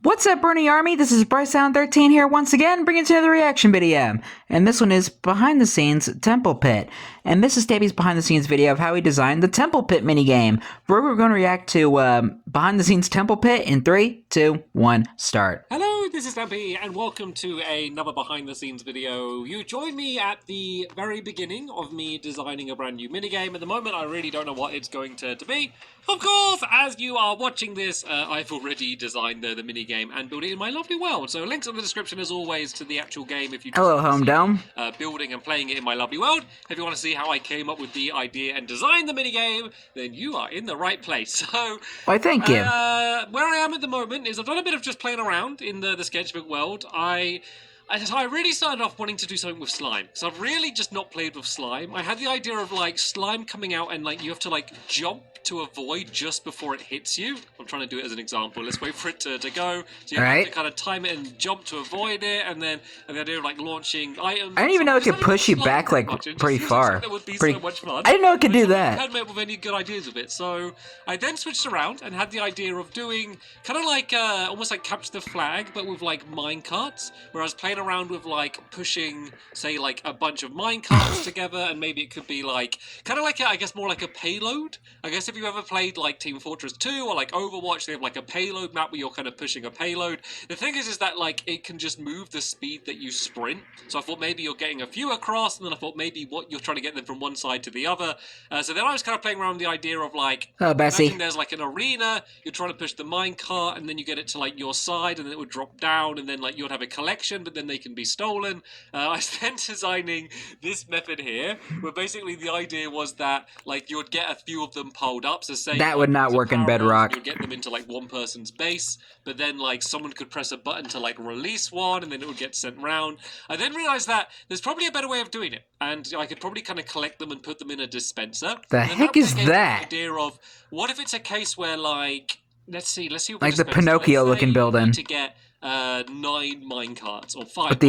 What's up, Bernie Army? This is BryceAllen13 here once again, bringing to another reaction video. And this one is behind the scenes Temple Pit. And this is Stampy's behind the scenes video of how he designed the Temple Pit minigame. We're going to react to behind the scenes Temple Pit in 3, 2, 1, start. Hello, this is Stampy, and welcome to another behind-the-scenes video. You joined me at the very beginning of me designing a brand new minigame. At the moment, I really don't know what it's going to be. Of course, as you are watching this, I've already designed the minigame and built it in my lovely world. So links in the description, as always, to the actual game if you Hello, Home Dome. Building and playing it in my lovely world. If you want to see how I came up with the idea and designed the minigame, then you are in the right place. So, Why, thank you. Where I am at the moment is I've done a bit of just playing around in the sketchbook world. I really started off wanting to do something with slime. So I've really just not played with slime. I had the idea of like slime coming out and like you have to like jump to avoid just before it hits you. I'm trying to do it as an example. Let's wait for it to go. So you have to kind of time it and jump to avoid it, and the idea of like launching items. I didn't even know it could push you back like pretty far. That would be so much fun. I didn't know it could do that. I hadn't met with any good ideas of it, so I then switched around and had the idea of doing kind of like almost like capture the flag, but with like mine carts, where I was playing around with like pushing, say, like a bunch of mine carts together, and maybe it could be like kind of like I guess more like a payload. I guess if you ever played like Team Fortress 2 or like Overwatch, they have like a payload map where you're kind of pushing a payload. The thing is that like it can just move the speed that you sprint. So I thought maybe you're getting a few across, and then I thought maybe what you're trying to get them from one side to the other. So then I was kind of playing around with the idea of like, imagine there's like an arena, you're trying to push the mine cart, and then you get it to like your side, and then it would drop down, and then like you'd have a collection, but then they can be stolen. I was then designing this method here, where basically the idea was that like you would get a few of them piled up. So say that would not work in Bedrock. You'd get them into like one person's base, but then like someone could press a button to like release one, and then it would get sent round. I then realized that there's probably a better way of doing it, and I could probably kind of collect them and put them in a dispenser. The heck is that? Idea of what if it's a case where like let's see like the Pinocchio looking building to get 9 minecarts or 5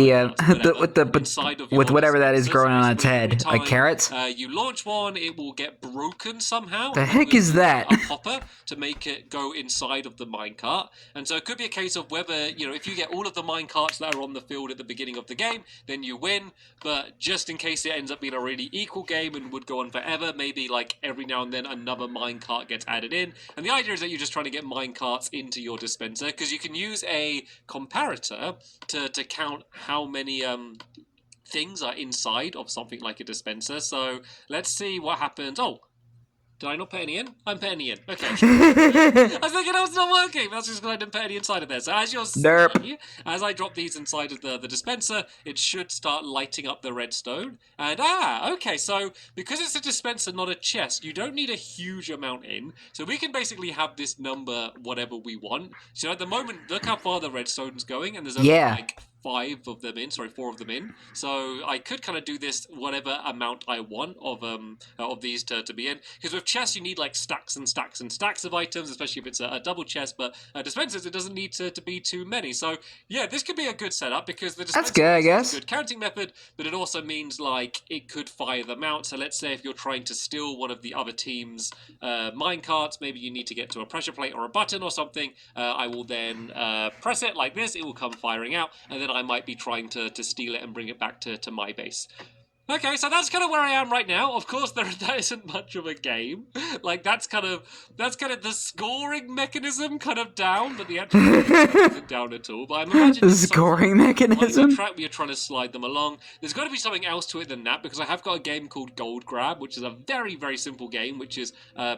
with whatever that is growing on its head, like carrots. You launch one, it will get broken somehow. The heck is that? A hopper to make it go inside of the minecart, and so it could be a case of whether if you get all of the minecarts that are on the field at the beginning of the game, then you win. But just in case it ends up being a really equal game and would go on forever, maybe like every now and then another minecart gets added in. And the idea is that you're just trying to get minecarts into your dispenser, because you can use a comparator to count how many things are inside of something like a dispenser. So let's see what happens. Oh, did I not put any in? I'm putting any in. Okay. I was thinking I was not working. That's just because I didn't put any inside of there. So as you'll see, as I drop these inside of the dispenser, it should start lighting up the redstone. And okay. So because it's a dispenser, not a chest, you don't need a huge amount in. So we can basically have this number whatever we want. So at the moment, look how far the redstone's going, and there's only like 4 of them in. So I could kind of do this whatever amount I want of these to be in. Because with chests, you need like stacks and stacks and stacks of items, especially if it's a double chest. But dispensers, it doesn't need to be too many. So yeah, this could be a good setup, because the dispenser is a good counting method, but it also means like it could fire them out. So let's say if you're trying to steal one of the other team's minecarts, maybe you need to get to a pressure plate or a button or something. I will then press it like this, it will come firing out, and then I might be trying to steal it and bring it back to my base. Okay, so that's kind of where I am right now. Of course, that isn't much of a game. Like that's kind of the scoring mechanism kind of down, but the actual isn't down at all. But I'm imagining the scoring mechanism. Like track where you're trying to slide them along. There's got to be something else to it than that, because I have got a game called Gold Grab, which is a very, very simple game, which is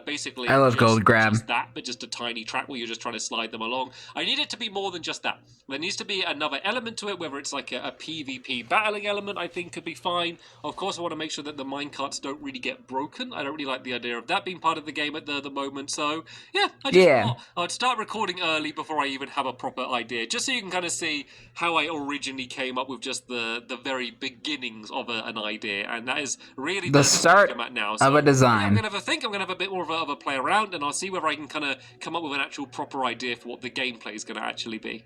basically I love Gold Grab. Just that, but just a tiny track where you're just trying to slide them along. I need it to be more than just that. There needs to be another element to it, whether it's like a PvP battling element. I think could be fine. Of course, I want to make sure that the minecarts don't really get broken. I don't really like the idea of that being part of the game at the moment. So, yeah, I just thought I'd start recording early before I even have a proper idea, just so you can kind of see how I originally came up with just the very beginnings of an idea. And that is really the start I'm at now. of a design. I'm going to have a think. I'm going to have a bit more of a play around, and I'll see whether I can kind of come up with an actual proper idea for what the gameplay is going to actually be.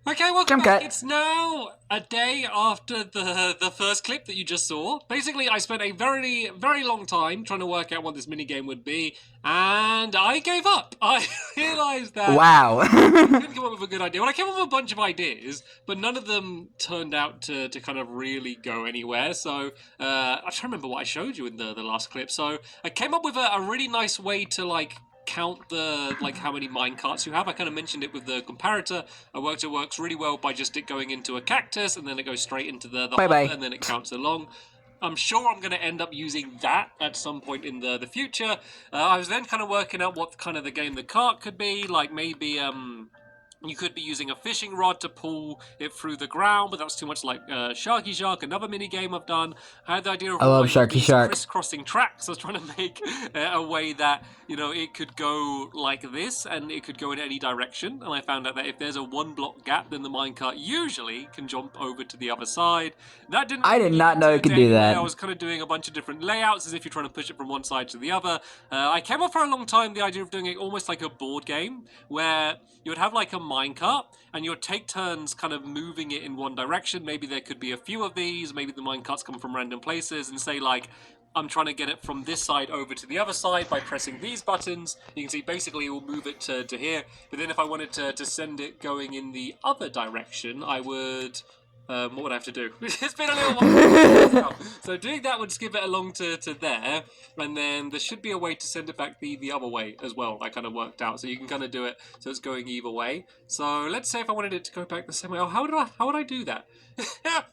Okay, welcome Jump back. cut. It's now a day after the first clip that you just saw. Basically, I spent a very, very long time trying to work out what this minigame would be, and I gave up. I realized that Wow. I couldn't come up with a good idea. Well, I came up with a bunch of ideas, but none of them turned out to kind of really go anywhere. So I'm trying to remember what I showed you in the last clip. So I came up with a really nice way to like count the how many minecarts you have. I kind of mentioned it with the comparator. It works really well by just it going into a cactus and then it goes straight into the Bye hopper bye. and then it counts along. I'm sure I'm going to end up using that at some point in the future. I was then kind of working out what kind of the game the cart could be, like maybe you could be using a fishing rod to pull it through the ground, but that's too much like Sharky Shark, another mini game I've done. I had the idea of I love like Sharky these Shark. crisscrossing tracks. I was trying to make a way that, you know, it could go like this and it could go in any direction. And I found out that if there's a 1 block gap, then the minecart usually can jump over to the other side. That didn't. I did not know it could do that. I was kind of doing a bunch of different layouts as if you're trying to push it from one side to the other. I came up for a long time the idea of doing it almost like a board game where you would have like a minecart and you would take turns kind of moving it in one direction. Maybe there could be a few of these. Maybe the minecarts come from random places and say like, I'm trying to get it from this side over to the other side by pressing these buttons. You can see basically it will move it to here. But then if I wanted to send it going in the other direction, I would... what would I have to do? It's been a little while. So doing that would skip it along to there, and then there should be a way to send it back the other way as well. I kind of worked out, so you can kind of do it so it's going either way. So let's say if I wanted it to go back the same way. Oh, how would I do that? I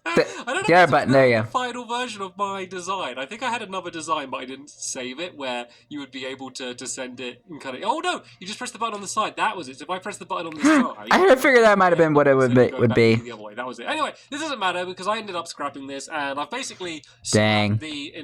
don't know. The R button, there you The go. final version of my design. I think I had another design, but I didn't save it, where you would be able to send it and kind of. Oh no! You just press the button on the side. That was it. So if I press the button on the side, I figured that might have been what it would be. the other way. That was it. Anyway, this doesn't matter because I ended up scrapping this, and I've basically Dang. scrapped the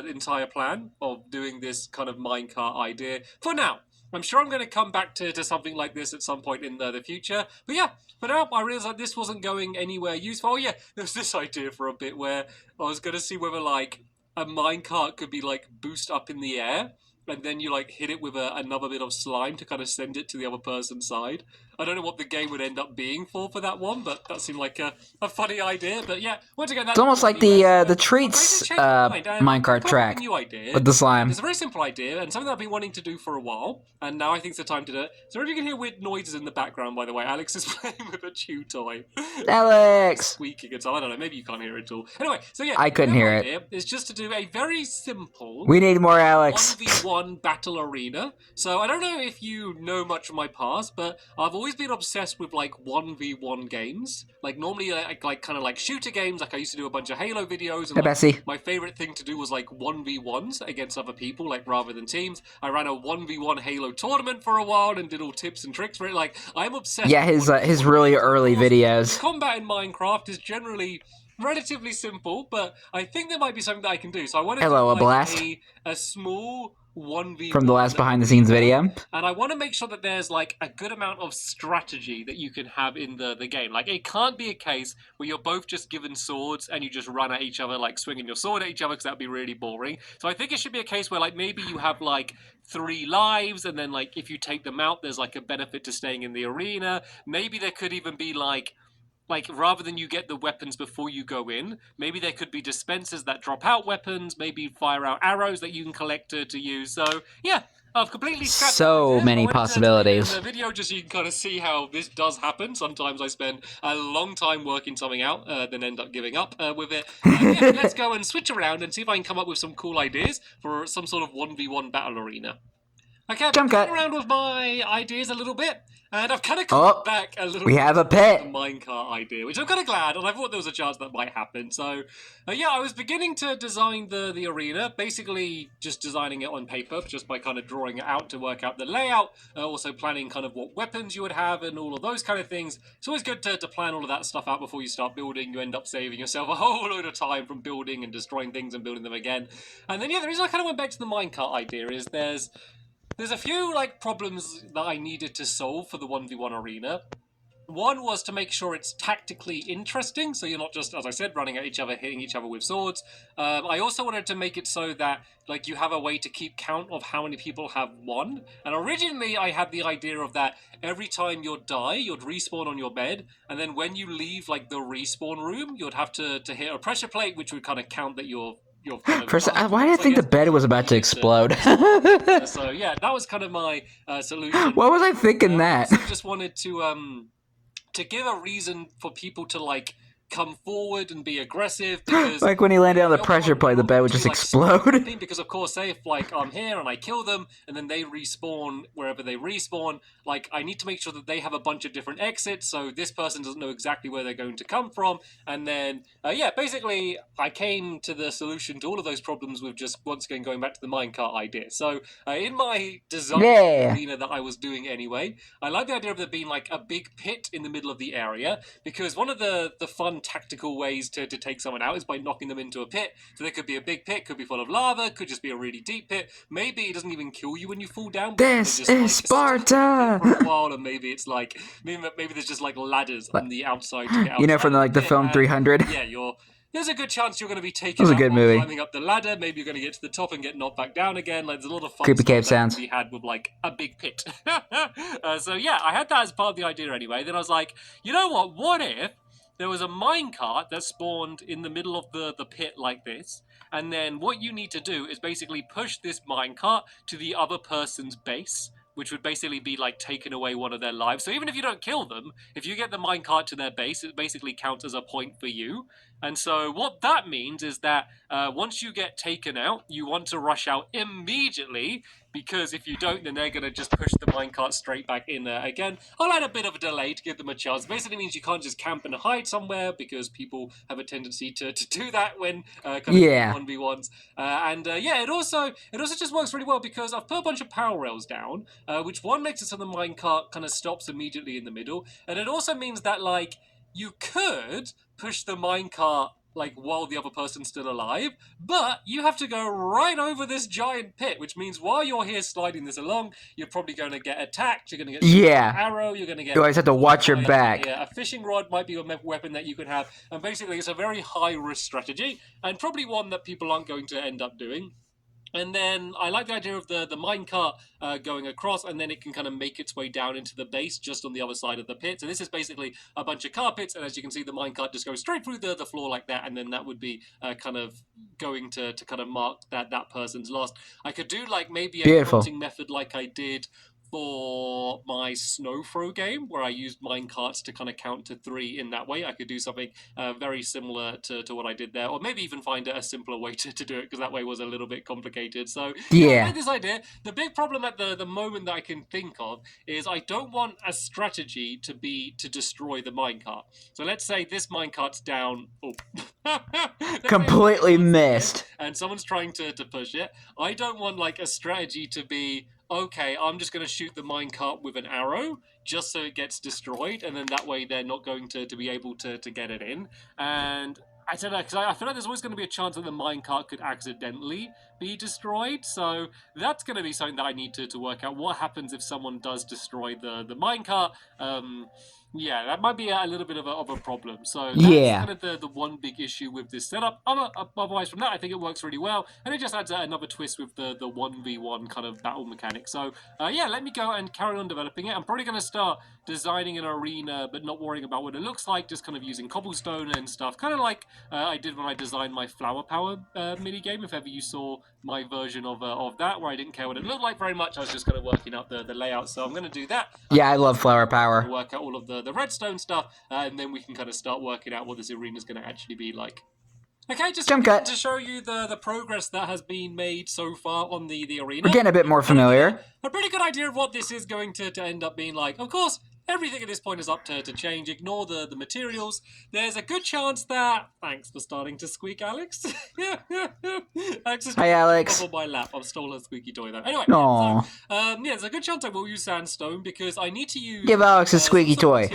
entire plan of doing this kind of minecart idea for now. I'm sure I'm going to come back to something like this at some point in the future. But yeah, for now, I realised that this wasn't going anywhere useful. Oh yeah, there was this idea for a bit where I was going to see whether like a minecart could be like boost up in the air, and then you like hit it with another bit of slime to kind of send it to the other person's side. I don't know what the game would end up being for that one, but that seemed like a funny idea. But yeah, once again, that's It's almost like the treats minecart track with the slime. It's a very simple idea and something that I've been wanting to do for a while, and now I think it's the time to do it. So if you can hear weird noises in the background, by the way, Alex is playing with a chew toy. Alex! Squeaking and so I don't know, maybe you can't hear it at all. Anyway, so yeah, I couldn't hear it. Idea is just to do a very simple We need more Alex. 1v1 battle arena. So I don't know if you know much of my past, but I've always been obsessed with like 1v1 games. Like normally like kind of like shooter games. Like I used to do a bunch of Halo videos. And Hey, Bessie. my favorite thing to do was like 1v1s against other people, like rather than teams. I ran a 1v1 Halo tournament for a while and did all tips and tricks for it. Like I'm obsessed. Yeah, his really early videos. Combat in Minecraft is generally relatively simple, but I think there might be something that I can do. So I want to Hello, do a blast. a small 1v1 From the last behind the scenes video. and I want to make sure that there's like a good amount of strategy that you can have in the game. Like it can't be a case where you're both just given swords and you just run at each other, like swinging your sword at each other, because that'd be really boring. So I think it should be a case where like maybe you have like 3 lives, and then like if you take them out, there's like a benefit to staying in the arena. Maybe there could even be like rather than you get the weapons before you go in, maybe there could be dispensers that drop out weapons, maybe fire out arrows that you can collect to use. So yeah, I've completely scrapped so many possibilities. In the video, just so you can kind of see how this does happen. Sometimes I spend a long time working something out, then end up giving up with it. Yeah, let's go and switch around and see if I can come up with some cool ideas for some sort of 1v1 battle arena. Okay, I've been playing around with my ideas a little bit, and I've kind of come back a little bit. We have a pit. The minecart idea, which I'm kind of glad, and I thought there was a chance that might happen. So, yeah, I was beginning to design the arena, basically just designing it on paper, just by kind of drawing it out to work out the layout, also planning kind of what weapons you would have and all of those kind of things. It's always good to plan all of that stuff out before you start building. You end up saving yourself a whole load of time from building and destroying things and building them again. And then, yeah, the reason I kind of went back to the minecart idea is there's a few like problems that I needed to solve for the 1v1 arena. One was to make sure it's tactically interesting, so you're not just, as I said, running at each other, hitting each other with swords. I also wanted to make it so that like you have a way to keep count of how many people have won. And originally, I had the idea of that every time you'd die, you'd respawn on your bed, and then when you leave like the respawn room, you'd have to hit a pressure plate, which would kind of count that you're kind of First, died why did I once, think the guess. bed was about to explode? So yeah, that was kind of my solution. What was I thinking that? I also just wanted to give a reason for people to like come forward and be aggressive, because Like when he landed on the I don't pressure want plate, the bed would to, just like, explode. because of course, say if like I'm here and I kill them and then they respawn wherever they respawn, like I need to make sure that they have a bunch of different exits, so this person doesn't know exactly where they're going to come from. And then yeah, basically I came to the solution to all of those problems with just once again going back to the minecart idea. So in my design arena that I was doing anyway, I like the idea of there being like a big pit in the middle of the area, because one of the fun tactical ways to take someone out is by knocking them into a pit. So there could be a big pit, could be full of lava, could just be a really deep pit. Maybe it doesn't even kill you when you fall down. This just, is like, Sparta! For a while, and maybe it's like maybe there's just like ladders on the outside to get outside. You know, from like the film 300. Yeah, there's a good chance you're going to be taken It was a out good while movie. climbing up the ladder. Maybe you're going to get to the top and get knocked back down again. Like, there's a lot of fun Creepy stuff cave that sounds. can be had with like a big pit. So yeah, I had that as part of the idea anyway. Then I was like, you know what? What if there was a minecart that spawned in the middle of the pit like this, and then what you need to do is basically push this minecart to the other person's base, which would basically be like taking away one of their lives. So even if you don't kill them, if you get the minecart to their base, it basically counts as a point for you. And so what that means is that once you get taken out, you want to rush out immediately, because if you don't, then they're going to just push the minecart straight back in there again. I'll add a bit of a delay to give them a chance. Basically means you can't just camp and hide somewhere, because people have a tendency to do that when kind of 1v1s. Yeah, it also just works really well because I've put a bunch of power rails down, which one makes it so the minecart kind of stops immediately in the middle, and it also means that like you could push the minecart like while the other person's still alive, but you have to go right over this giant pit, which means while you're here sliding this along, you're probably going to get attacked, you're going to get an arrow, you're going to get... You always have to watch your back. Yeah, a fishing rod might be a weapon that you could have, and basically it's a very high-risk strategy, and probably one that people aren't going to end up doing. And then I like the idea of the minecart going across, and then it can kind of make its way down into the base just on the other side of the pit. So this is basically a bunch of carpets, and as you can see, the minecart just goes straight through the floor like that, and then that would be kind of going to kind of mark that person's lost. I could do like maybe a counting method like I did for my snow throw game, where I used minecarts to kind of count to 3 in that way. I could do something very similar to what I did there, or maybe even find a simpler way to do it, because that way was a little bit complicated. So yeah, I like this idea. The big problem at the moment that I can think of is I don't want a strategy to be to destroy the minecart. So let's say this minecart's down. Oh. Completely missed. And someone's trying to push it. I don't want like a strategy to be, okay, I'm just going to shoot the minecart with an arrow just so it gets destroyed, and then that way they're not going to be able to get it in. And I don't know, because I feel like there's always going to be a chance that the minecart could accidentally be destroyed, so that's going to be something that I need to work out. What happens if someone does destroy the minecart? Yeah, that might be a little bit of a problem. So that's kind of the one big issue with this setup. Otherwise, from that, I think it works really well, and it just adds another twist with the 1v1 kind of battle mechanic. So yeah, let me go and carry on developing it. I'm probably going to start designing an arena, but not worrying about what it looks like, just kind of using cobblestone and stuff, kind of like I did when I designed my flower power mini game. If ever you saw my version of that, where I didn't care what it looked like very much, I was just kind of working out the layout. So I'm going to do that. Yeah, I love flower power. Work out all of the redstone stuff, and then we can kind of start working out what this arena is going to actually be like. Okay, just to show you the progress that has been made so far on the arena. We're getting a bit more familiar. A pretty good idea of what this is going to end up being like. Of course, everything at this point is up to change. Ignore the materials. There's a good chance that... Thanks for starting to squeak, Alex. Alex is Hi, Alex. on my lap. I've stolen a squeaky toy, though. Anyway, yeah, there's a good chance I will use sandstone, because I need to use... Give Alex a squeaky toy.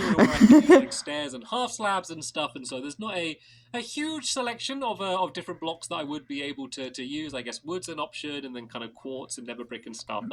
Like stairs and half slabs and stuff, and so there's not a a huge selection of different blocks that I would be able to use. I guess wood's an option, and then kind of quartz and nether brick and stuff.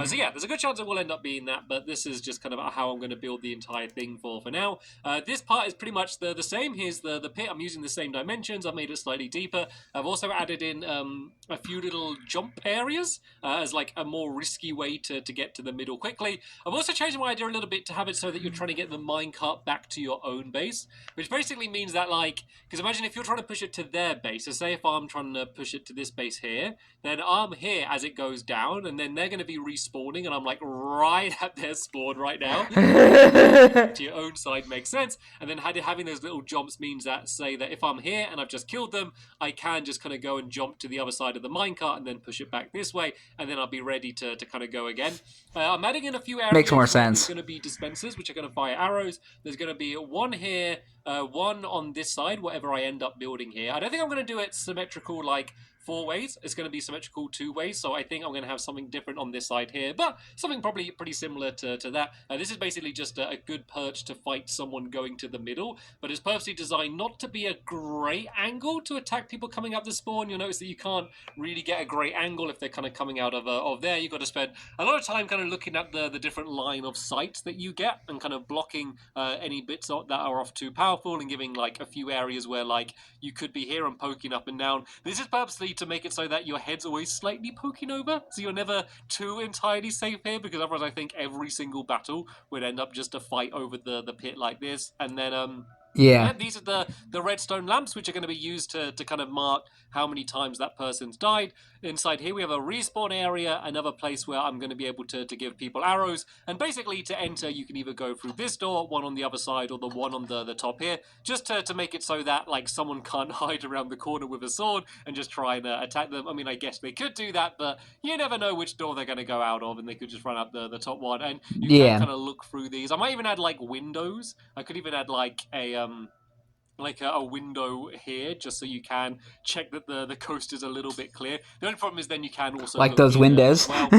So yeah, there's a good chance it will end up being that, but this is just kind of how I'm going to build the entire thing for now. This part is pretty much the same. Here's the pit. I'm using the same dimensions. I've made it slightly deeper. I've also added in a few little jump areas as like a more risky way to get to the middle quickly. I've also changed my idea a little bit to have it so that you're trying to get the minecart back to your own base, which basically means that, like, because imagine if you're trying to push it to their base, so say if I'm trying to push it to this base here, then I'm here as it goes down, and then they're going to be respawning, and I'm like right at their spawn right now. To your own side makes sense, and then having those little jumps means that, say that if I'm here and I've just killed them, I can just kind of go and jump to the other side of the minecart and then push it back this way, and then I'll be ready to kind of go again. I'm adding in a few areas. Makes more sense. There's going to be dispensers, which are going to fire arrows. There's going to be one here, one on this side, whatever I end up building here. I don't think I'm going to do it symmetrical like 4 ways. It's going to be symmetrical 2 ways, so I think I'm going to have something different on this side here, but something probably pretty similar to that. This is basically just a good perch to fight someone going to the middle, but it's purposely designed not to be a great angle to attack people coming up the spawn. You'll notice that you can't really get a great angle if they're kind of coming out of there. You've got to spend a lot of time kind of looking at the different line of sight that you get and kind of blocking any bits that are off too powerful, and giving like a few areas where like you could be here and poking up and down. This is purposely to make it so that your head's always slightly poking over, so you're never too entirely safe here, because otherwise I think every single battle would end up just a fight over the pit like this. And then yeah, these are the redstone lamps, which are going to be used to kind of mark how many times that person's died. Inside here we have a respawn area, another place where I'm going to be able to give people arrows, and basically to enter you can either go through this door, one on the other side, or the one on the top here, just to make it so that like someone can't hide around the corner with a sword and just try and attack them. I mean, I guess they could do that, but you never know which door they're going to go out of, and they could just run out the top one, and you can kind of look through these. I might even add like windows. I could even add like a window here, just so you can check that the coast is a little bit clear. The only problem is then you can also like those windows. Well.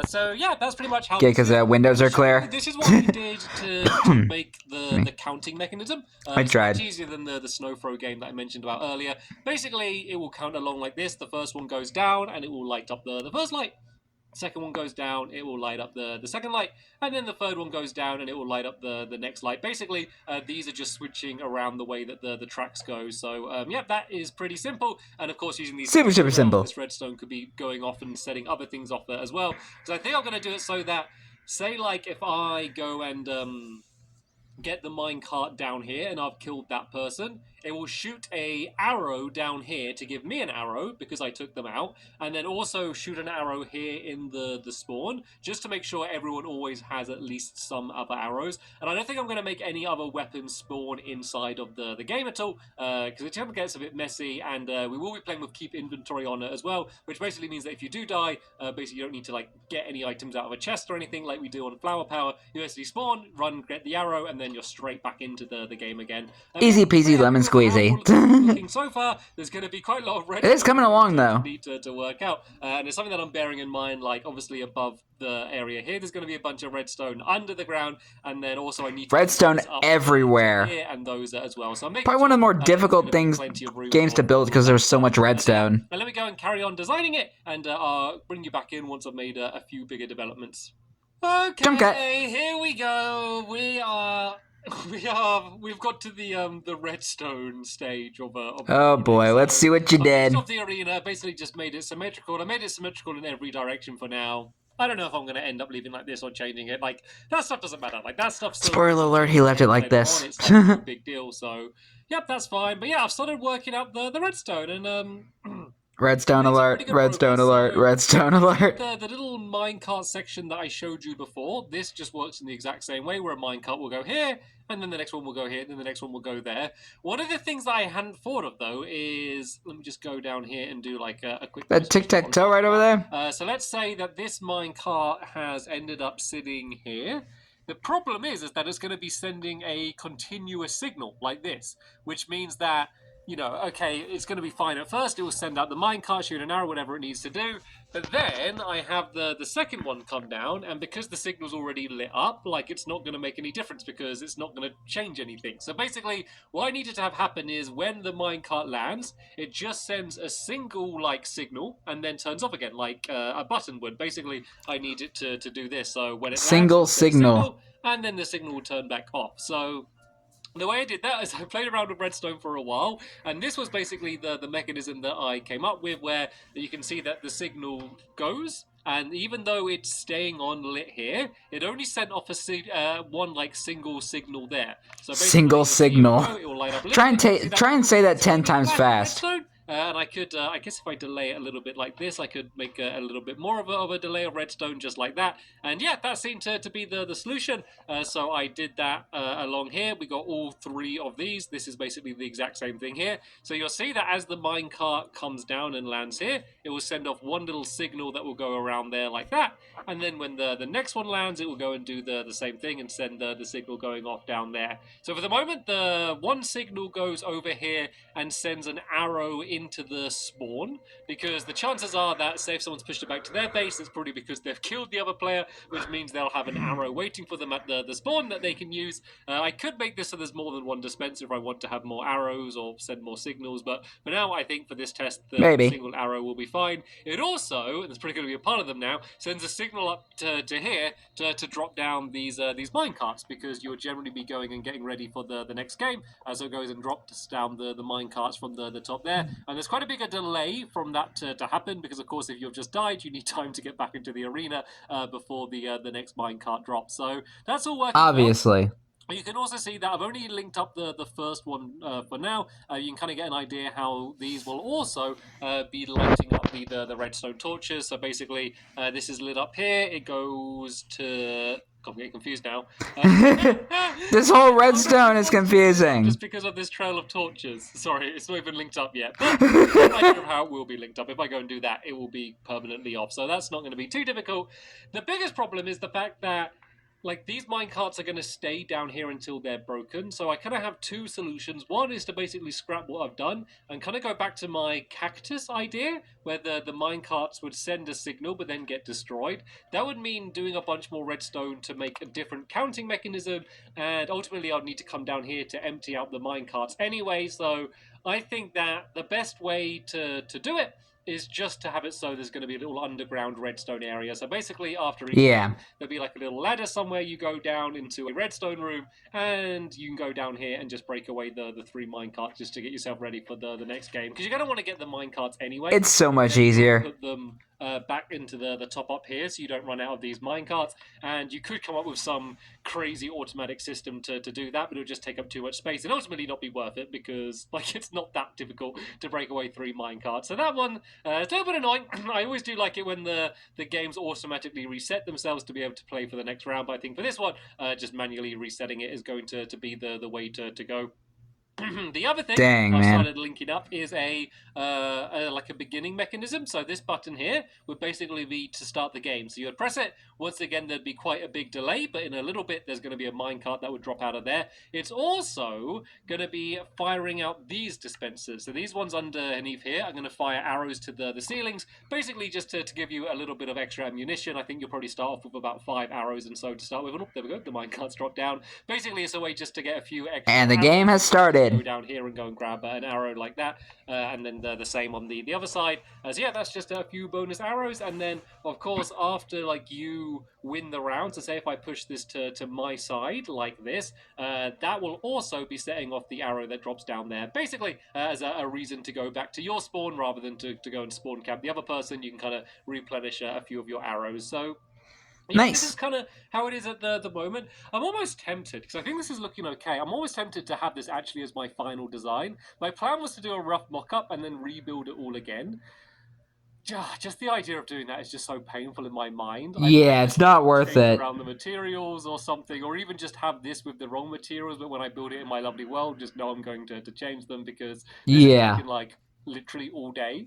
So yeah, that's pretty much how. Yeah, because windows are clear. This is what we did to make the counting mechanism. I tried. It's much easier than the snow throw game that I mentioned about earlier. Basically, it will count along like this. The first one goes down, and it will light up the first light. Second one goes down, it will light up the second light, and then the third one goes down and it will light up the next light. Basically, these are just switching around the way that the tracks go. So yeah, that is pretty simple. And of course, using these super simple. This redstone could be going off and setting other things off there as well. So I think I'm going to do it so that, say like if I go and get the minecart down here and I've killed that person, it will shoot a arrow down here to give me an arrow because I took them out, and then also shoot an arrow here in the spawn, just to make sure everyone always has at least some other arrows. And I don't think I'm going to make any other weapons spawn inside of the game at all, because it gets a bit messy, and we will be playing with keep inventory on it as well, which basically means that if you do die, basically you don't need to like get any items out of a chest or anything like we do on Flower Power. You basically spawn, run, get the arrow, and then you're straight back into the game again. Easy peasy lemon squeezy. Looking so far, there's going to be quite a lot of red. It is coming along though. Need to work out, and it's something that I'm bearing in mind. Like obviously above the area here, there's going to be a bunch of redstone under the ground, and then also I need to redstone everywhere. Here and those as well. So I'm probably one of the more difficult games to build because there's so much redstone. And let me go and carry on designing it, and I'll bring you back in once I've made a few bigger developments. Okay, here we go. We've got to the redstone stage of oh boy, let's see what you did. Of the arena, basically just made it symmetrical. I made it symmetrical in every direction for now. I don't know if I'm going to end up leaving like this or changing it. Like, that stuff doesn't matter. Like, that stuff's still... Spoiler alert, he left it like this. It's not a big deal, so... Yep, that's fine. But yeah, I've started working out the redstone, and redstone alert, redstone alert, redstone alert. The little minecart section that I showed you before, this just works in the exact same way, where a minecart will go here, and then the next one will go here, and then the next one will go there. One of the things that I hadn't thought of, though, is... Let me just go down here and do, like, a quick... That tic-tac-toe right over there? So let's say that this minecart has ended up sitting here. The problem is that it's going to be sending a continuous signal, like this, which means that okay, it's going to be fine at first. It will send out the minecart, shoot an arrow, whatever it needs to do. But then I have the second one come down, and because the signal's already lit up, like it's not going to make any difference because it's not going to change anything. So basically, what I needed to have happen is when the minecart lands, it just sends a single like signal and then turns off again, like a button would. Basically, I need it to do this. So when it lands, Single it'll send a signal. and then the signal will turn back off. So the way I did that is I played around with redstone for a while, and this was basically the mechanism that I came up with, where you can see that the signal goes, and even though it's staying on lit here, it only sent off a one like single signal there. So basically, Single you'll see it will signal. go, it will light up a little bit. You see Try and say that 10 times fast. Redstone. And I could, I guess if I delay it a little bit like this, I could make a little bit more of a delay of redstone just like that. And yeah, that seemed to be the solution. So I did that along here. We got all three of these. This is basically the exact same thing here. So you'll see that as the minecart comes down and lands here, it will send off one little signal that will go around there like that. And then when the next one lands, it will go and do the same thing and send the signal going off down there. So for the moment, the one signal goes over here and sends an arrow into the spawn, because the chances are that, say if someone's pushed it back to their base, it's probably because they've killed the other player, which means they'll have an arrow waiting for them at the spawn that they can use. I could make this so there's more than one dispenser if I want to have more arrows or send more signals, but for now I think for this test the single arrow will be fine. It also, and it's probably going to be a part of them now, sends a signal up to here to drop down these minecarts, because you'll generally be going and getting ready for the next game, so it goes and drops down the minecarts from the top there. And there's quite a big delay from that to happen, because of course if you've just died, you need time to get back into the arena before the next minecart drops. So that's all working obviously well. You can also see that I've only linked up the first one for now. You can kind of get an idea how these will also be lighting up the redstone torches. So basically, this is lit up here. It goes to... I'm getting confused now. this whole redstone is confusing. Just because of this trail of torches. Sorry, it's not even linked up yet. But the idea of how it will be linked up. If I go and do that, it will be permanently off. So that's not going to be too difficult. The biggest problem is the fact that like these minecarts are going to stay down here until they're broken. So I kind of have two solutions. One is to basically scrap what I've done and kind of go back to my cactus idea, where the minecarts would send a signal but then get destroyed. That would mean doing a bunch more redstone to make a different counting mechanism, and ultimately I'd need to come down here to empty out the minecarts anyway. So I think that the best way to do it is just to have it so there's going to be a little underground redstone area. So basically, after each game, there'll be like a little ladder somewhere. You go down into a redstone room, and you can go down here and just break away the three minecarts just to get yourself ready for the next game. Because you're going to want to get the minecarts anyway. It's so much easier. Put them back into the top up here, so you don't run out of these minecarts. And you could come up with some crazy automatic system to do that, but it would just take up too much space and ultimately not be worth it, because like it's not that difficult to break away three minecarts. So that one, it's a little bit annoying. I always do like it when the games automatically reset themselves to be able to play for the next round, but I think for this one, just manually resetting it is going to be the way to go. The other thing I've started linking up is a like a beginning mechanism. So this button here would basically be to start the game. So you would press it. Once again, there'd be quite a big delay, but in a little bit, there's going to be a minecart that would drop out of there. It's also going to be firing out these dispensers. So these ones underneath here, I'm going to fire arrows to the ceilings, basically just to give you a little bit of extra ammunition. I think you'll probably start off with about 5 arrows and so to start with. Oh, there we go. The minecart's dropped down. Basically, it's a way just to get a few extra. And the game has started. Go down here and go and grab an arrow like that, and then the same on the other side. So yeah, that's just a few bonus arrows, and then of course after like you win the round, so say if I push this to my side like this, that will also be setting off the arrow that drops down there, basically as a reason to go back to your spawn rather than to go and spawn camp the other person. You can kind of replenish a few of your arrows. So yeah, nice. This is kind of how it is at the moment. I'm almost tempted, because I think this is looking okay. I'm almost tempted to have this actually as my final design. My plan was to do a rough mock-up and then rebuild it all again. Just the idea of doing that is just so painful in my mind. Yeah, it's not worth it. Around the materials or something, or even just have this with the wrong materials, but when I build it in my lovely world, just know I'm going to change them, because this is taking like literally all day.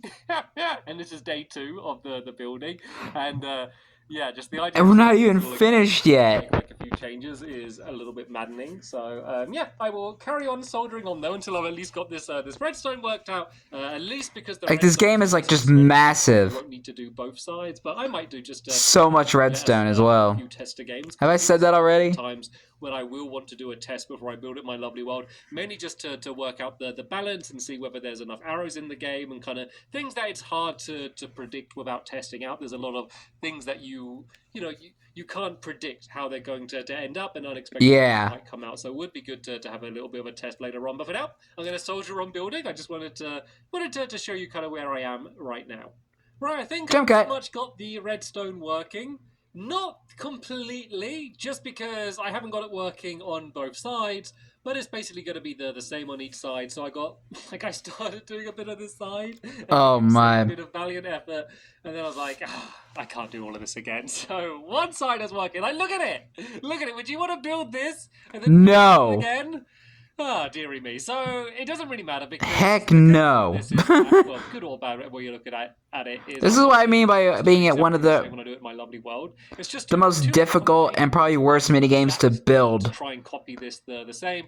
And this is day 2 of the building. And Yeah, just the idea. And we're of not starting even this all again, finished yet. make like a few changes is a little bit maddening. So yeah, I will carry on soldering on though until I've at least got this this redstone worked out. At least because the Like, this redstone game is, like, is just small, I massive. won't need to do both sides. But I might do just So much redstone as well. a few tester games. Have I said that already? Times when I will want to do a test before I build it my lovely world, mainly just to work out the balance and see whether there's enough arrows in the game and kind of things that it's hard to predict without testing out. There's a lot of things that you can't predict how they're going to end up, and unexpected things might come out. So it would be good to have a little bit of a test later on. But for now, I'm going to soldier on building. I just wanted to show you kind of where I am right now. Right, I think I've pretty much got the redstone working. Not completely, just because I haven't got it working on both sides, but it's basically going to be the same on each side. So I started doing a bit of this side. Oh my. A bit of valiant effort, and then I was like, I can't do all of this again. So one side is working. Like, look at it. Look at it. Would you want to build this and then build it again? Ah, dearie me. So it doesn't really matter because heck no. This is, well, good or bad, where you look at it. This is what I mean by being at one of the when I do it in my lovely world. It's just the most difficult and probably worst mini games to build. Try and copy this the same.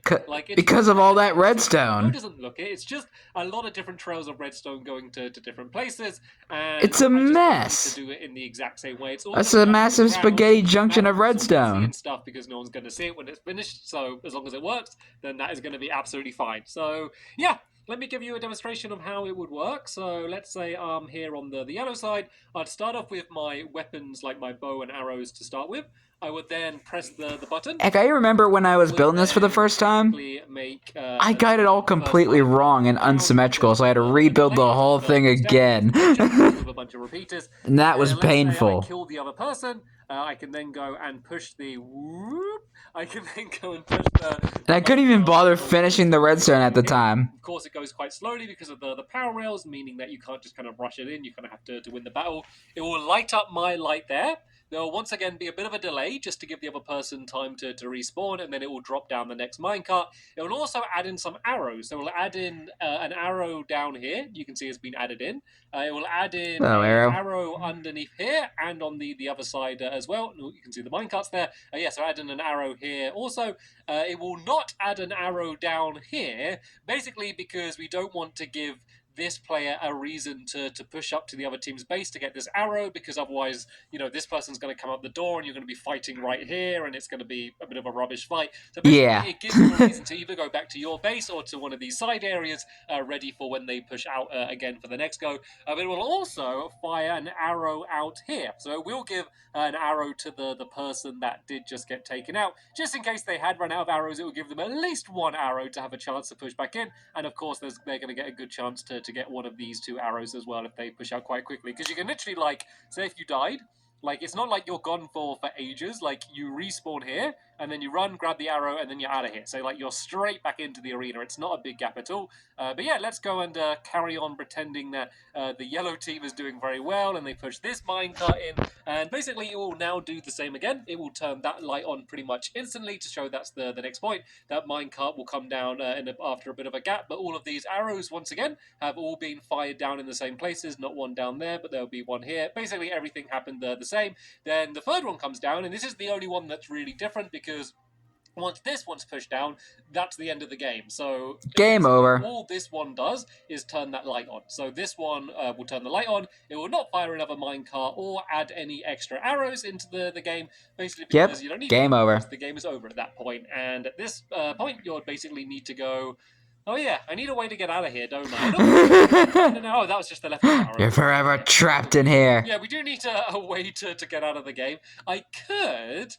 Because of all that redstone. It doesn't look it. It's just a lot of different trails of redstone going to different places. And it's a mess. To do it in the exact same way. That's a massive spaghetti junction of redstone. And stuff because no one's going to see it when it's finished. So as long as it works, then that is going to be absolutely fine. So yeah, let me give you a demonstration of how it would work. So let's say I'm here on the yellow side. I'd start off with my weapons, like my bow and arrows to start with. I would then press the button. Heck, I remember when I was building this for the first time, I got it all completely wrong and unsymmetrical, so I had to rebuild the whole thing again. With a bunch of repeaters. And that was painful. I kill the other person. I can then go and push the whoop. I can then go and push the... And I couldn't even bother finishing the redstone at the time. Of course, it goes quite slowly because of the power rails, meaning that you can't just kind of rush it in. You kind of have to win the battle. It will light up my light there. There will once again be a bit of a delay just to give the other person time to respawn, and then it will drop down the next minecart. It will also add in some arrows. So it will add in an arrow down here. You can see it's been added in. It will add in an arrow underneath here and on the other side as well. You can see the minecarts there. So add in an arrow here also. It will not add an arrow down here, basically because we don't want to give this player a reason to push up to the other team's base to get this arrow, because otherwise, this person's going to come up the door and you're going to be fighting right here and it's going to be a bit of a rubbish fight. So basically, it gives you a reason to either go back to your base or to one of these side areas ready for when they push out again for the next go. But it will also fire an arrow out here. So it will give an arrow to the person that did just get taken out. Just in case they had run out of arrows, it will give them at least one arrow to have a chance to push back in. And of course, they're going to get a good chance to get one of these two arrows as well if they push out quite quickly. Because you can literally, say if you died, it's not like you're gone for ages. You respawn here, and then you run, grab the arrow, and then you're out of here. So, you're straight back into the arena. It's not a big gap at all. But yeah, let's go and carry on pretending that the yellow team is doing very well, and they push this minecart in. And basically, it will now do the same again. It will turn that light on pretty much instantly to show that's the next point. That minecart will come down after a bit of a gap. But all of these arrows, once again, have all been fired down in the same places. Not one down there, but there'll be one here. Basically, everything happened the same. Then the third one comes down, and this is the only one that's really different because once this one's pushed down, that's the end of the game. So game over. All this one does is turn that light on. So this one will turn the light on. It will not fire another minecart or add any extra arrows into the game. Basically, because you don't need game over. The game is over at that point. And at this point, you'll basically need to go. Oh yeah, I need a way to get out of here, don't I? No, that was just the left arrow. You're forever trapped in here. Yeah, we do need a way to get out of the game. I could...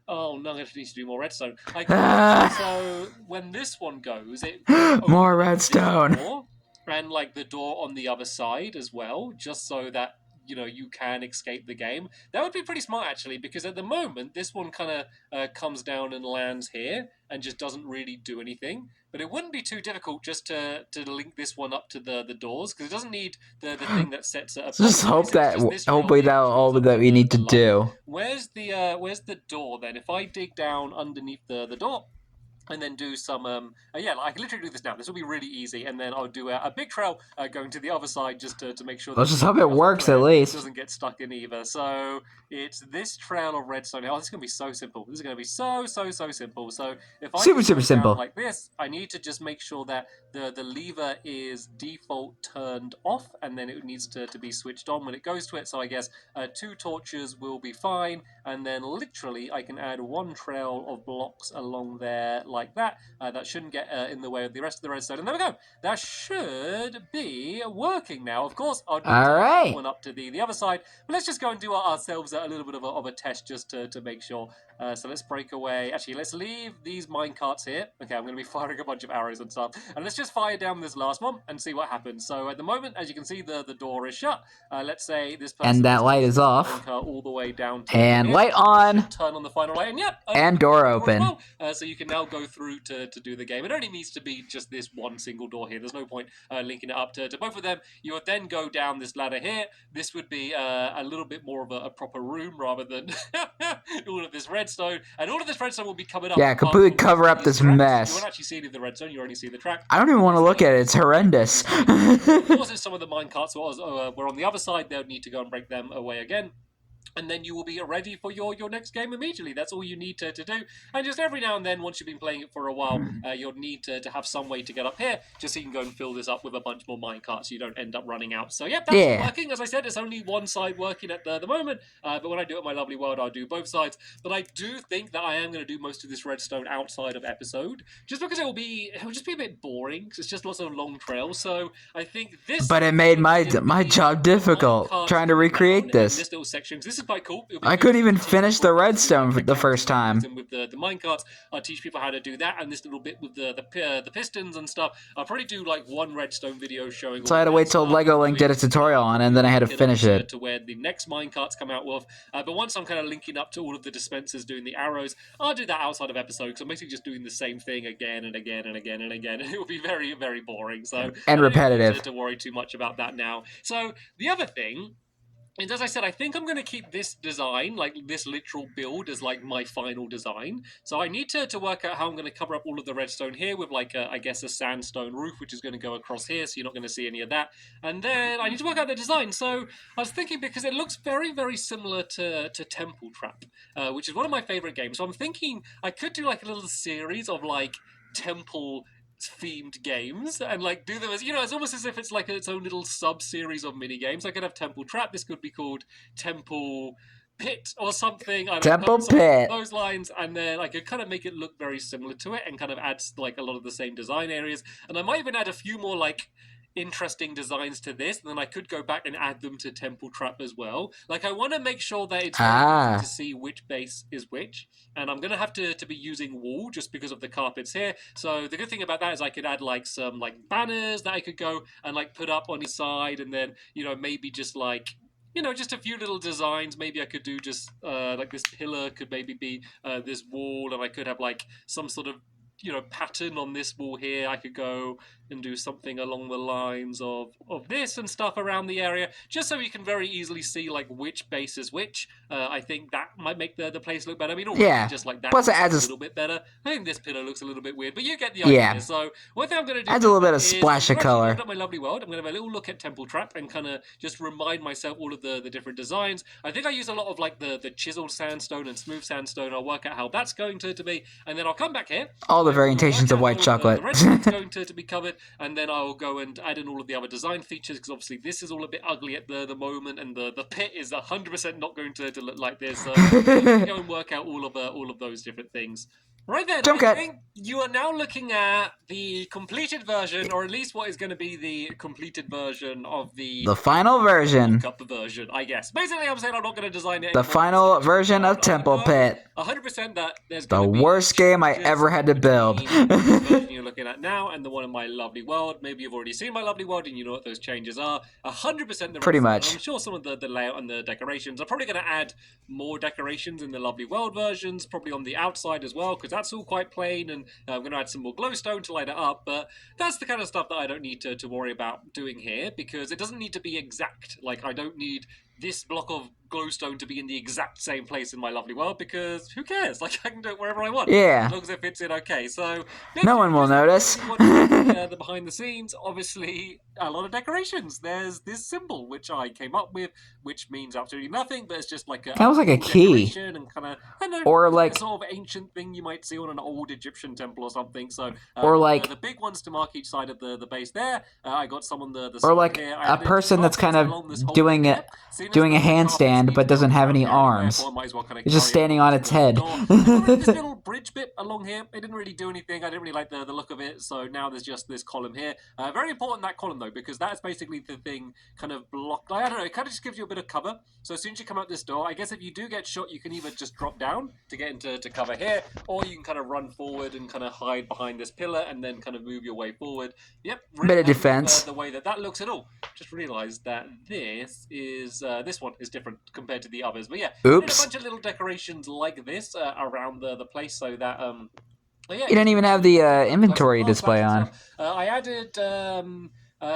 Oh no, I need to do more redstone. So when this one goes, it more redstone. And the door on the other side as well, just so that you can escape the game. That would be pretty smart actually, because at the moment this one kind of comes down and lands here and just doesn't really do anything. But it wouldn't be too difficult just to link this one up to the doors, because it doesn't need the thing that sets it up. Just hope that hopefully that's all that we need to do. Where's the door then? If I dig down underneath the door, and then do some, yeah, I can literally do this now. This will be really easy, and then I'll do a big trail going to the other side just to make sure Let's that just hope it other works at player least. doesn't get stuck in either. So it's this trail of redstone. Oh, this is going to be so simple. This is going to be so simple. So if I Super just go simple. down like this, I need to just make sure that the lever is default turned off, and then it needs to be switched on when it goes to it. So I guess 2 torches will be fine, and then literally I can add 1 trail of blocks along there like that. That shouldn't get in the way of the rest of the redstone. And there we go. That should be working now. Of course, I'll need to put one up to the other side. But let's just go and do ourselves a little bit of a test just to make sure. So let's break away. Actually, let's leave these minecarts here. Okay, I'm going to be firing a bunch of arrows and stuff. And let's just fire down this last one and see what happens. So at the moment, as you can see, the door is shut. Let's say this person... And that light is off. All the way down to and here. Light on. Turn on the final light. And yep. And door open. Well. So you can now go through to do the game. It only needs to be just this one single door here. There's no point linking it up to both of them. You would then go down this ladder here. This would be a little bit more of a proper room rather than all of this redstone. And all of this redstone will be covered up. Yeah, completely cover up this mess. You won't actually see any of the redstone. You only see the track. I don't even want to look at it. It's horrendous. Of course, some of the minecarts were on the other side. They'll need to go and break them away again. And then you will be ready for your next game immediately. That's all you need to do. And just every now and then, once you've been playing it for a while, you'll need to have some way to get up here, just so you can go and fill this up with a bunch more minecarts so you don't end up running out. So, yeah, that's working. As I said, it's only one side working at the moment. But when I do it in my lovely world, I'll do both sides. But I do think that I am going to do most of this redstone outside of episode, just because it will just be a bit boring. It's just lots of long trails. So I think this... But it made my job difficult, trying to recreate this. This little section, this is quite cool. I couldn't even finish the redstone for the first time. With the minecarts, I'll teach people how to do that, and this little bit with the pistons and stuff. I'll probably do like one redstone video showing. So I had to wait till Lego Link did a tutorial on it, and then I had to finish it. To where the next minecarts come out with. But once I'm kind of linking up to all of the dispensers doing the arrows, I'll do that outside of episode, because I'm basically just doing the same thing again and again and again and again. And it will be very, very boring. So and repetitive. To worry too much about that now. So the other thing... And as I said, I think I'm going to keep this design, like this literal build, as like my final design. So I need to work out how I'm going to cover up all of the redstone here with like, I guess, a sandstone roof, which is going to go across here, so you're not going to see any of that. And then I need to work out the design. So I was thinking, because it looks very, very similar to Temple Trap, which is one of my favorite games. So I'm thinking I could do like a little series of like Temple themed games and like do them as, you know, it's almost as if it's like its own little sub-series of mini games. I could have Temple Trap. This could be called Temple Pit or something. I don't Temple know, Pit. Those lines, and then I could kind of make it look very similar to it and kind of add like a lot of the same design areas. And I might even add a few more like interesting designs to this, and then I could go back and add them to Temple Trap as well. Like, I want to make sure that it's very easy to see which base is which, and I'm going to have to be using wool just because of the carpets here. So the good thing about that is I could add like some like banners that I could go and like put up on each side, and then, you know, maybe just like, you know, just a few little designs. Maybe I could do just like this pillar could maybe be this wall, and I could have like some sort of, you know, pattern on this wall here. I could go and do something along the lines of this and stuff around the area, just so you can very easily see like which base is which. I think that might make the place look better. I mean, already just like that. Plus, it adds a little bit better. I think this pillar looks a little bit weird, but you get the idea. Yeah. So one thing I'm going to do adds a little bit of splash of color. Up my lovely world. I'm going to have a little look at Temple Trap and kind of just remind myself all of the different designs. I think I use a lot of like the chiseled sandstone and smooth sandstone. I'll work out how that's going to be, and then I'll come back here. All the variations of white chocolate. The red side's going to be covered, and then I'll go and add in all of the other design features, because obviously this is all a bit ugly at the moment, and the pit is 100% not going to look like this. So I'm going to go and work out all of those different things. Right then, I think you are now looking at the completed version, or at least what is going to be the completed version of the final version. Cup version, I guess. Basically, I'm saying I'm not going to design it. The final version of Temple Pit. 100% that there's the worst game I ever had to build. The version you're looking at now and the one in my lovely world. Maybe you've already seen my lovely world and you know what those changes are. 100% the pretty much. I'm sure some of the layout and the decorations. I'm probably going to add more decorations in the lovely world versions, probably on the outside as well, because that's all quite plain, and I'm going to add some more glowstone to light it up. But that's the kind of stuff that I don't need to worry about doing here, because it doesn't need to be exact. Like, I don't need this block of glowstone to be in the exact same place in my lovely world, because who cares? Like, I can do it wherever I want, Yeah. as long as it fits in okay. So No one will notice. if you watch the behind the scenes, obviously a lot of decorations. There's this symbol which I came up with, which means absolutely nothing, but it's just like That was like a cool key. decoration and kind of, I don't know, Or like a sort of ancient thing you might see on an old Egyptian temple or something. So or like the big ones to mark each side of the base there. I got some on the or side like here. a person that's kind of doing it, doing a handstand but doesn't have any arms. It's just standing on its head. This little bridge bit along here, it didn't really do anything. I didn't really like the look of it, so now there's just this column here. Very important, that column though, because that's basically the thing kind of blocked. I don't know, it kind of just gives you a bit of cover. So as soon as you come out this door, I guess if you do get shot, you can either just drop down to get into cover here, or you can kind of run forward and kind of hide behind this pillar and then kind of move your way forward. Yep, really bit of defense. the way that looks at all. Just realised that this is this one is different compared to the others. But yeah, oops. A bunch of little decorations like this around the place, so that yeah, you didn't even have the inventory display on. I added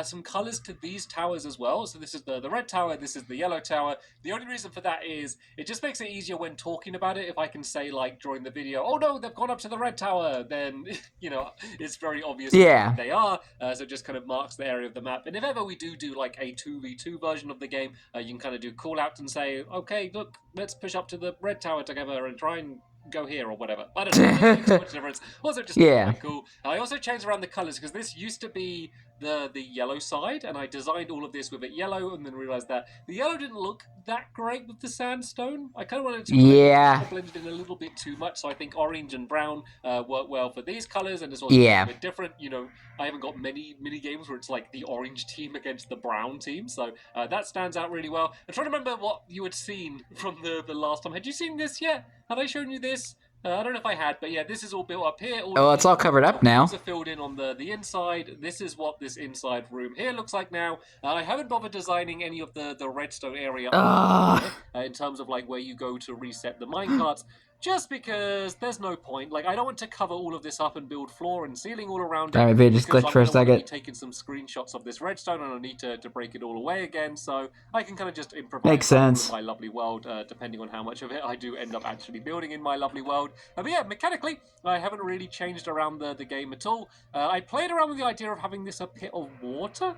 some colours to these towers as well. So this is the red tower, this is the yellow tower. The only reason for that is it just makes it easier when talking about it. If I can say, like, during the video, oh no, they've gone up to the red tower, then, you know, it's very obvious yeah. they are. So it just kind of marks the area of the map. And if ever we do like a 2v2 version of the game, you can kind of do call out and say, okay, look, let's push up to the red tower together and try and go here or whatever. I don't know. It makes so much difference. Also, just yeah. Cool. I also changed around the colors because this used to be the yellow side, and I designed all of this with it yellow, and then realized that the yellow didn't look that great with the sandstone. I kind of wanted to blend it in a little bit too much, so I think orange and brown work well for these colors, and this was a bit different. You know, I haven't got many mini games where it's like the orange team against the brown team, so that stands out really well. I'm trying to remember what you had seen from the last time. Had you seen this yet? Had I shown you this? I don't know if I had, but yeah, this is all built up here. It's all covered up now. Are filled in on the inside. This is what this inside room here looks like now. I haven't bothered designing any of the redstone area in terms of like where you go to reset the minecarts. Just because there's no point. Like, I don't want to cover all of this up and build floor and ceiling all around it. Maybe just glitch for a second. I'm taking some screenshots of this redstone, and I need to break it all away again. So I can kind of just improvise. Makes sense. My lovely world, depending on how much of it I do end up actually building in my lovely world. But yeah, mechanically, I haven't really changed around the game at all. I played around with the idea of having this a pit of water.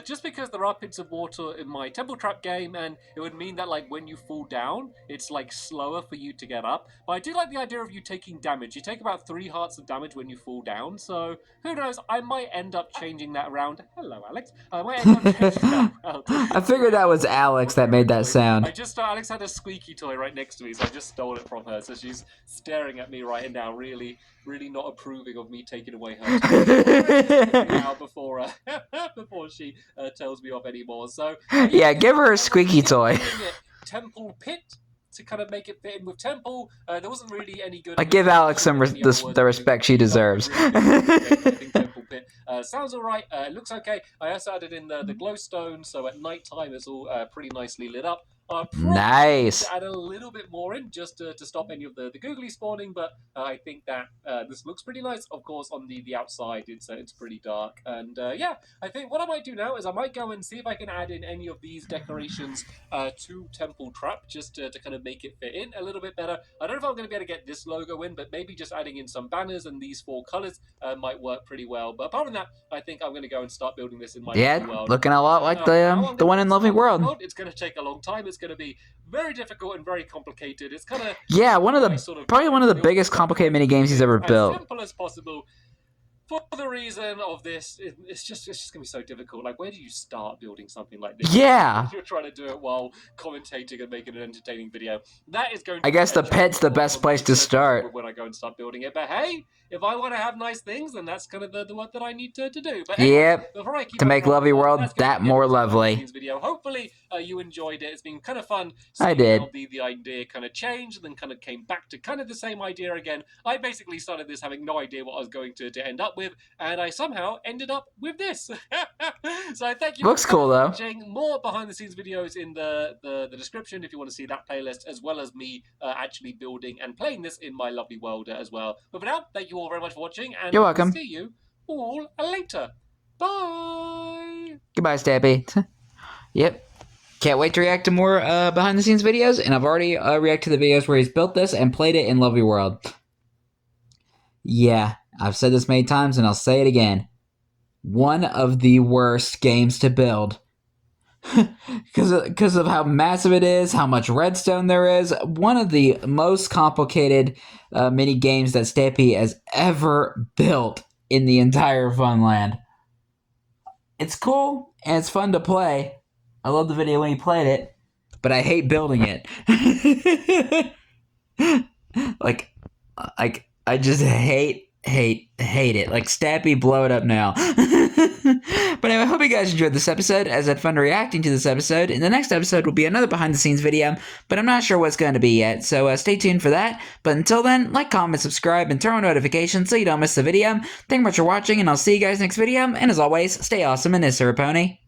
Just because there are pits of water in my temple trap game, and it would mean that like when you fall down, it's like slower for you to get up. But I do like the idea of you taking damage. You take about 3 hearts of damage when you fall down, so who knows? I might end up changing that around. Hello, Alex. I might end up changing that around. I figured that was Alex that made that sound. Alex had a squeaky toy right next to me, so I just stole it from her. So she's staring at me right now, really not approving of me taking away her toy now before she tells me off anymore. So yeah, give her a squeaky toy. Temple pit to kind of make it fit in with temple. There wasn't really any good. I give Alex some the respect she deserves. Temple pit sounds alright. It looks okay. I also added in the glowstone, so at night time it's all pretty nicely lit up. Nice. To add a little bit more in just to stop any of the googly spawning, but I think that this looks pretty nice. Of course, on the outside, it's pretty dark, and yeah, I think what I might do now is I might go and see if I can add in any of these decorations to Temple Trap just to kind of make it fit in a little bit better. I don't know if I'm going to be able to get this logo in, but maybe just adding in some banners and these 4 colors might work pretty well. But apart from that, I think I'm going to go and start building this in my world. Looking a lot like the one in Lovely World. It's going to take a long time. It's going to be very difficult and very complicated. It's kind of probably one of the biggest complicated mini games he's ever built. As simple as possible. For the reason of this, it's just gonna be so difficult. Like, where do you start building something like this? Yeah. You're trying to do it while commentating and making an entertaining video. That is going. I guess the pit's the best place to start when I go and start building it. But hey, if I want to have nice things, then that's kind of the work that I need to do. But yep. To make Lovely World that more lovely. Video. Hopefully, you enjoyed it. It's been kind of fun. I did. The idea kind of changed and then kind of came back to kind of the same idea again. I basically started this having no idea what I was going to end up with, and I somehow ended up with this. So thank you. Looks cool though. Watching. More behind the scenes videos in the description if you want to see that playlist, as well as me actually building and playing this in my lovely world as well. But for now, thank you all very much for watching, and you're welcome. See you all later. Bye. Goodbye, Stampy. Yep. Can't wait to react to more behind the scenes videos, and I've already reacted to the videos where he's built this and played it in Lovely World. Yeah, I've said this many times and I'll say it again. One of the worst games to build. Because of how massive it is, how much redstone there is. One of the most complicated mini games that Stampy has ever built in the entire Funland. It's cool and it's fun to play. I love the video when he played it, but I hate building it. like I just hate it. Like, Stampy, blow it up now. But anyway, I hope you guys enjoyed this episode, as I had fun reacting to this episode. And the next episode will be another behind-the-scenes video, but I'm not sure what it's going to be yet, so stay tuned for that. But until then, like, comment, subscribe, and turn on notifications so you don't miss the video. Thank you much for watching, and I'll see you guys next video. And as always, stay awesome, and this is Pony.